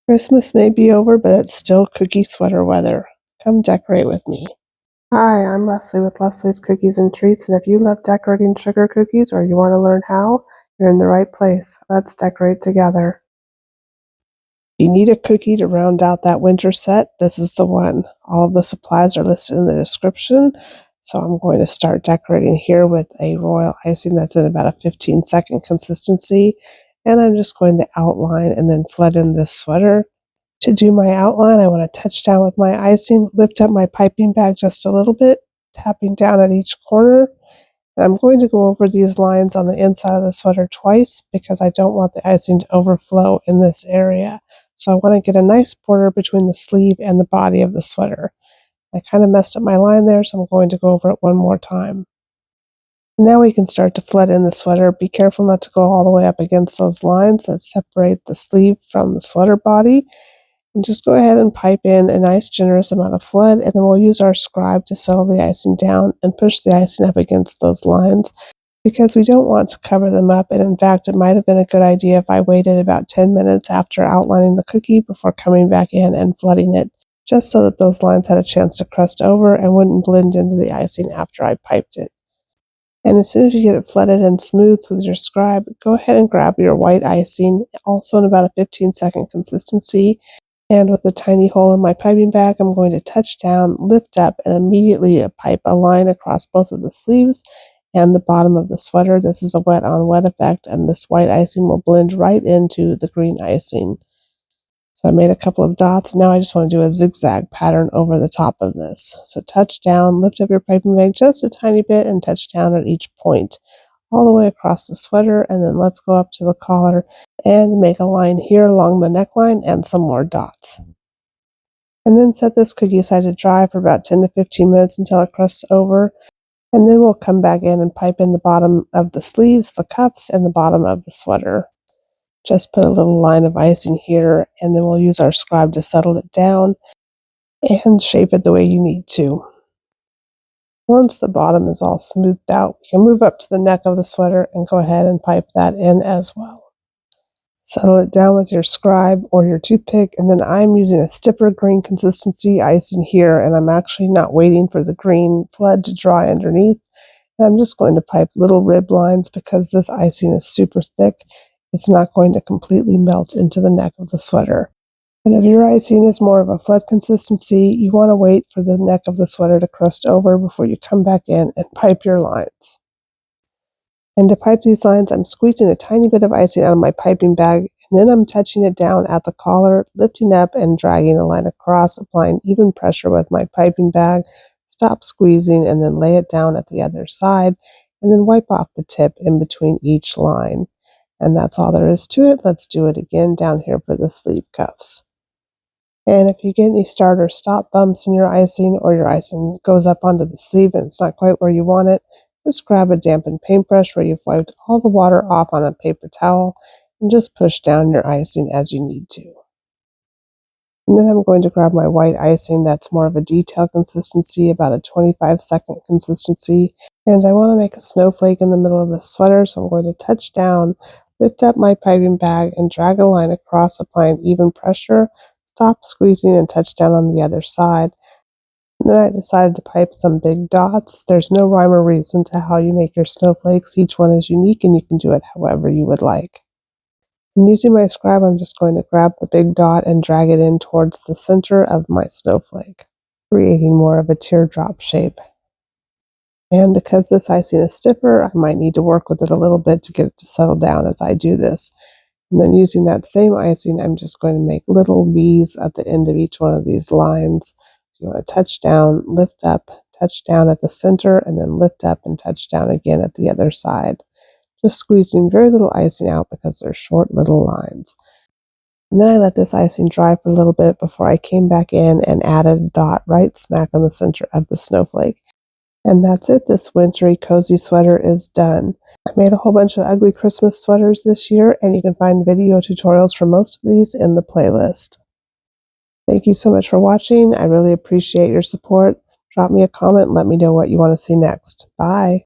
Christmas may be over, but it's still cookie sweater weather. Come decorate with me. Hi, I'm Leslie with Leslie's Cookies and Treats, and if you love decorating sugar cookies or you want to learn how, you're in the right place. Let's decorate together. If you need a cookie to round out that winter set, this is the one. All of the supplies are listed in the description. So I'm going to start decorating here with a royal icing that's in about a 15-second consistency. And I'm just going to outline and then flood in this sweater. To do my outline, I want to touch down with my icing, lift up my piping bag just a little bit, tapping down at each corner. And I'm going to go over these lines on the inside of the sweater twice because I don't want the icing to overflow in this area. So I want to get a nice border between the sleeve and the body of the sweater. I kind of messed up my line there, so I'm going to go over it one more time. Now we can start to flood in the sweater. Be careful not to go all the way up against those lines that separate the sleeve from the sweater body. And just go ahead and pipe in a nice generous amount of flood, and then we'll use our scribe to settle the icing down and push the icing up against those lines because we don't want to cover them up. And in fact, it might have been a good idea if I waited about 10 minutes after outlining the cookie before coming back in and flooding it, just so that those lines had a chance to crust over and wouldn't blend into the icing after I piped it. And as soon as you get it flooded and smooth with your scribe, go ahead and grab your white icing, also in about a 15-second consistency. And with a tiny hole in my piping bag, I'm going to touch down, lift up, and immediately pipe a line across both of the sleeves and the bottom of the sweater. This is a wet-on-wet effect, and this white icing will blend right into the green icing. So I made a couple of dots. Now I just want to do a zigzag pattern over the top of this. So touch down, lift up your piping bag just a tiny bit, and touch down at each point, all the way across the sweater, and then let's go up to the collar and make a line here along the neckline and some more dots. And then set this cookie aside to dry for about 10 to 15 minutes until it crusts over. And then we'll come back in and pipe in the bottom of the sleeves, the cuffs, and the bottom of the sweater. Just put a little line of icing here, and then we'll use our scribe to settle it down and shape it the way you need to. Once the bottom is all smoothed out, we can move up to the neck of the sweater and go ahead and pipe that in as well. Settle it down with your scribe or your toothpick, and then I'm using a stiffer green consistency icing here, and I'm actually not waiting for the green flood to dry underneath. And I'm just going to pipe little rib lines because this icing is super thick. It's not going to completely melt into the neck of the sweater. And if your icing is more of a flood consistency, you want to wait for the neck of the sweater to crust over before you come back in and pipe your lines. And to pipe these lines, I'm squeezing a tiny bit of icing out of my piping bag, and then I'm touching it down at the collar, lifting up and dragging a line across, applying even pressure with my piping bag, stop squeezing, and then lay it down at the other side, and then wipe off the tip in between each line. And that's all there is to it. Let's do it again down here for the sleeve cuffs. And if you get any start or stop bumps in your icing, or your icing goes up onto the sleeve and it's not quite where you want it, just grab a dampened paintbrush where you've wiped all the water off on a paper towel and just push down your icing as you need to. And then I'm going to grab my white icing that's more of a detail consistency, about a 25-second consistency. And I want to make a snowflake in the middle of the sweater, so I'm going to touch down, lift up my piping bag, and drag a line across, applying even pressure, stop squeezing, and touch down on the other side. And then I decided to pipe some big dots. There's no rhyme or reason to how you make your snowflakes. Each one is unique, and you can do it however you would like. And using my scribe, I'm just going to grab the big dot and drag it in towards the center of my snowflake, creating more of a teardrop shape. And because this icing is stiffer, I might need to work with it a little bit to get it to settle down as I do this. And then using that same icing, I'm just going to make little V's at the end of each one of these lines. You want to touch down, lift up, touch down at the center, and then lift up and touch down again at the other side. Just squeezing very little icing out because they're short little lines. And then I let this icing dry for a little bit before I came back in and added a dot right smack on the center of the snowflake. And that's it. This wintry cozy sweater is done. I made a whole bunch of ugly Christmas sweaters this year, and you can find video tutorials for most of these in the playlist. Thank you so much for watching. I really appreciate your support. Drop me a comment and let me know what you want to see next. Bye.